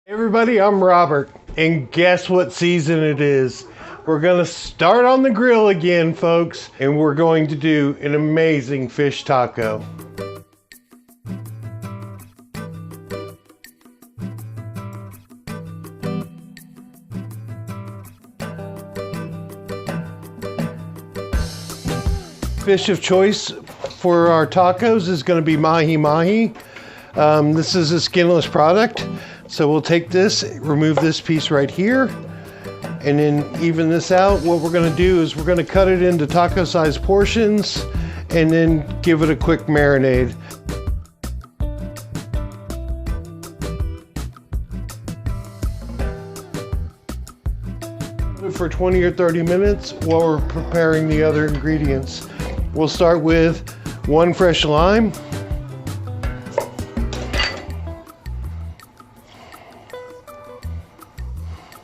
Hey everybody, I'm Robert, and guess what season it is? We're gonna start on the grill again, folks, and we're going to do an amazing fish taco. Fish of choice for our tacos is gonna be Mahi Mahi. This is a skinless product. So we'll take this, remove this piece right here, and then even this out. What we're gonna do is we're gonna cut it into taco sized portions and then give it a quick marinade. For 20 or 30 minutes while we're preparing the other ingredients. We'll start with 1 fresh lime,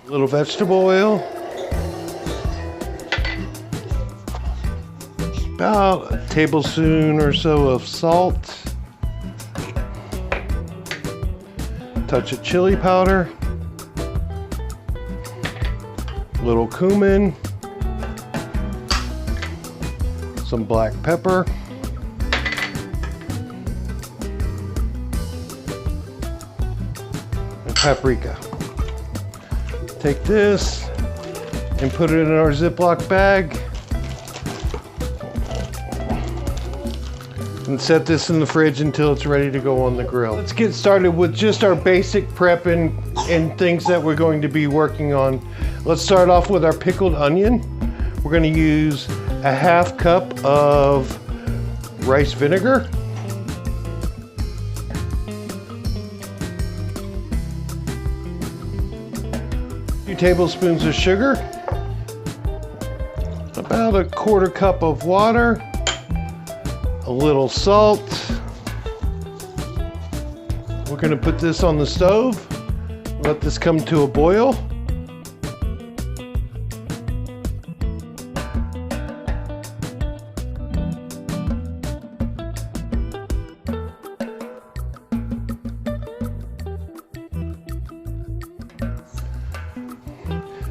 a little vegetable oil, about a tablespoon or so of salt, a touch of chili powder, a little cumin, some black pepper, and paprika. Take this and put it in our Ziploc bag and set this in the fridge until it's ready to go on the grill. Let's get started with just our basic prep and things that we're going to be working on. Let's start off with our pickled onion. We're going to use a 1/2 cup of rice vinegar, 2 tablespoons of sugar, about a 1/4 cup of water, a little salt. We're going to put this on the stove, let this come to a boil.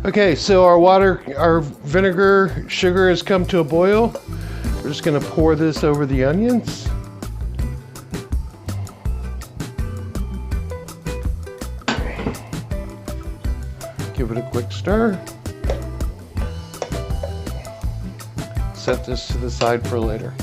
Okay, so our vinegar, sugar has come to a boil. We're just gonna pour this over the onions. Give it a quick stir. Set this to the side for later.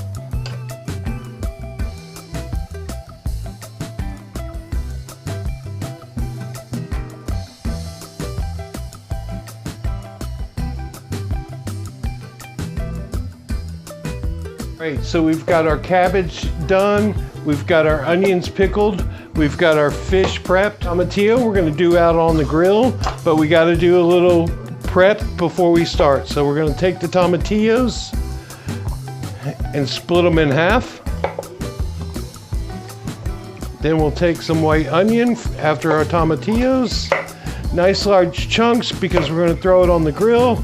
Great, so we've got our cabbage done, we've got our onions pickled, we've got our fish prepped. Tomatillo we're gonna do out on the grill, but we gotta do a little prep before we start. So we're gonna take the tomatillos and split them in half. Then we'll take some white onion after our tomatillos. Nice large chunks because we're gonna throw it on the grill.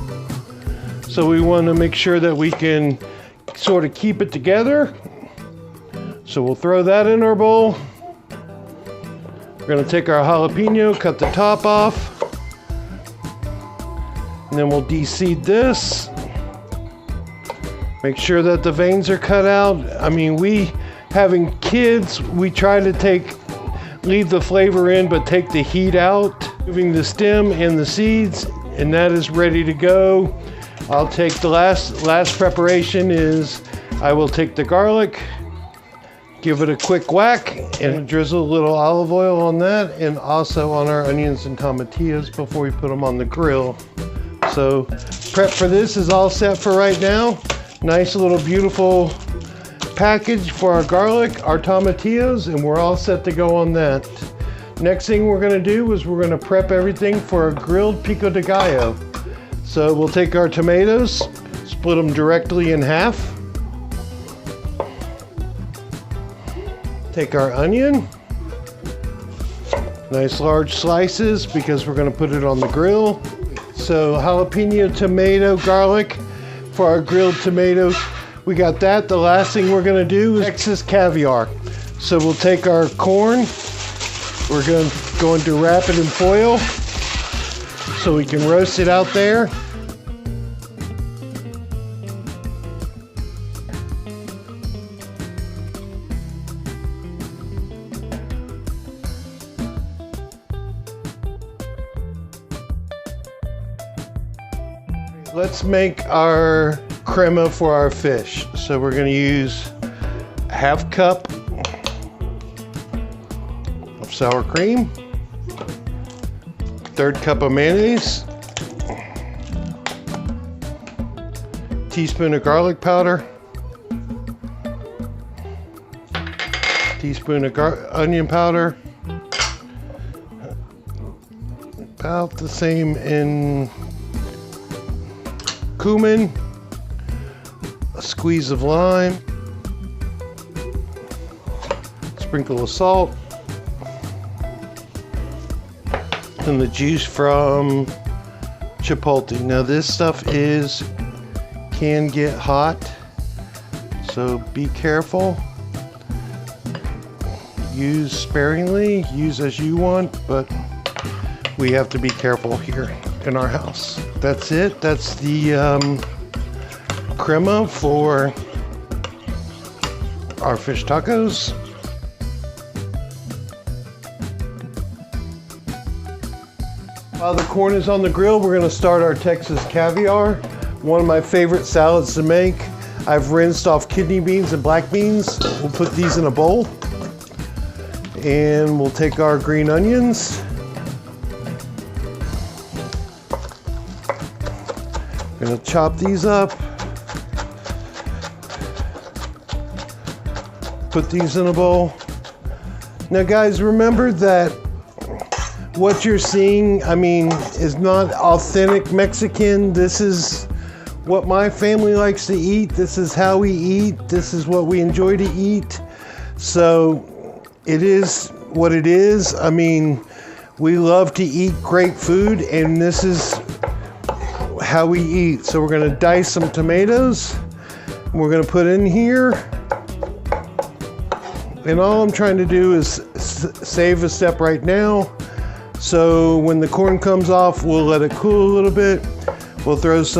So we wanna make sure that we can sort of keep it together. So we'll throw that in our bowl. We're gonna take our jalapeno, cut the top off, and then we'll de-seed this. Make sure that the veins are cut out. I mean, we having kids, we try to leave the flavor in, but take the heat out. Moving the stem and the seeds, and that is ready to go. I'll take the last preparation is I will take the garlic, give it a quick whack, and drizzle a little olive oil on that, and also on our onions and tomatillos before we put them on the grill. So prep for this is all set for right now. Nice little beautiful package for our garlic, our tomatillos, and we're all set to go on that. Next thing we're gonna do is we're gonna prep everything for a grilled pico de gallo. So we'll take our tomatoes, split them directly in half. Take our onion, nice large slices because we're gonna put it on the grill. So jalapeno, tomato, garlic for our grilled tomatoes. We got that. The last thing we're gonna do is Texas Caviar. So we'll take our corn, We're going to wrap it in foil so we can roast it out there. Let's make our crema for our fish. So we're going to use a half cup of sour cream, third cup of mayonnaise, teaspoon of garlic powder, teaspoon of onion powder, about the same in cumin, a squeeze of lime, sprinkle of salt, and the juice from chipotle. Now this stuff can get hot, so be careful. Use sparingly, use as you want, but we have to be careful here in our house. That's it. That's the crema for our fish tacos. While the corn is on the grill, we're going to start our Texas Caviar, one of my favorite salads to make. I've rinsed off kidney beans and black beans. We'll put these in a bowl, and we'll take our green onions. I'm going to chop these up, put these in a bowl. Now guys, remember that what you're seeing, is not authentic Mexican. This is what my family likes to eat. This is how we eat. This is what we enjoy to eat. So it is what it is. We love to eat great food, and this is how we eat. So we're going to dice some tomatoes. We're going to put in here. And all I'm trying to do is save a step right now. So when the corn comes off, we'll let it cool a little bit. We'll throw it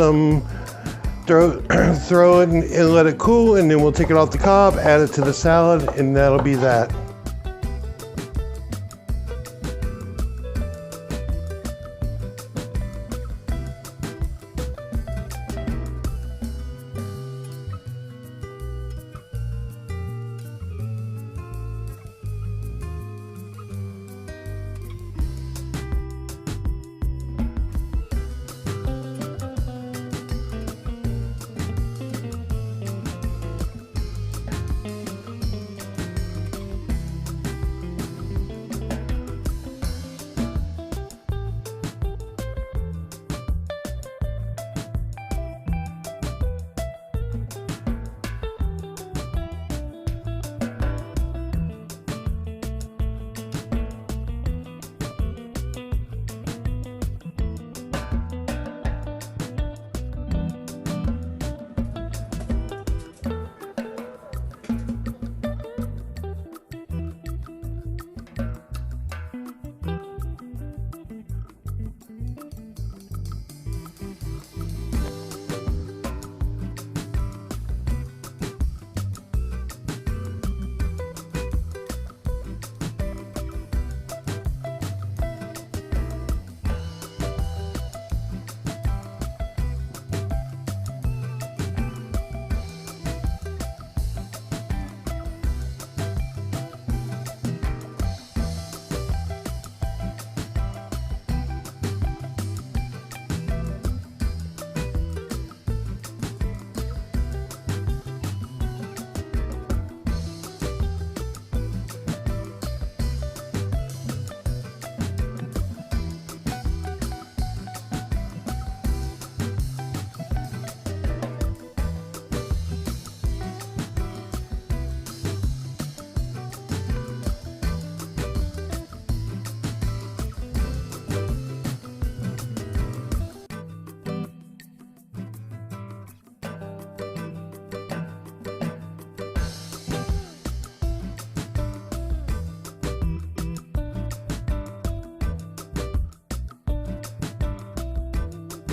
and let it cool, and then we'll take it off the cob, add it to the salad, and that'll be that.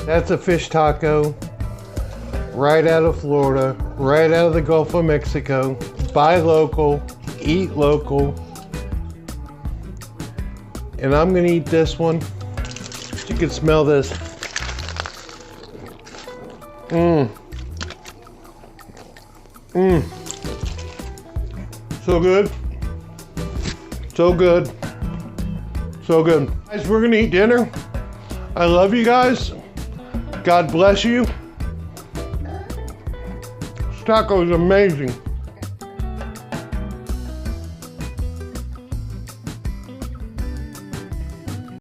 That's a fish taco. Right out of Florida, right out of the Gulf of Mexico. Buy local, eat local. And I'm gonna eat this one. You can smell this. Mmm. Mmm. So good. So good. So good. Guys, we're gonna eat dinner. I love you guys. God bless you. This taco is amazing.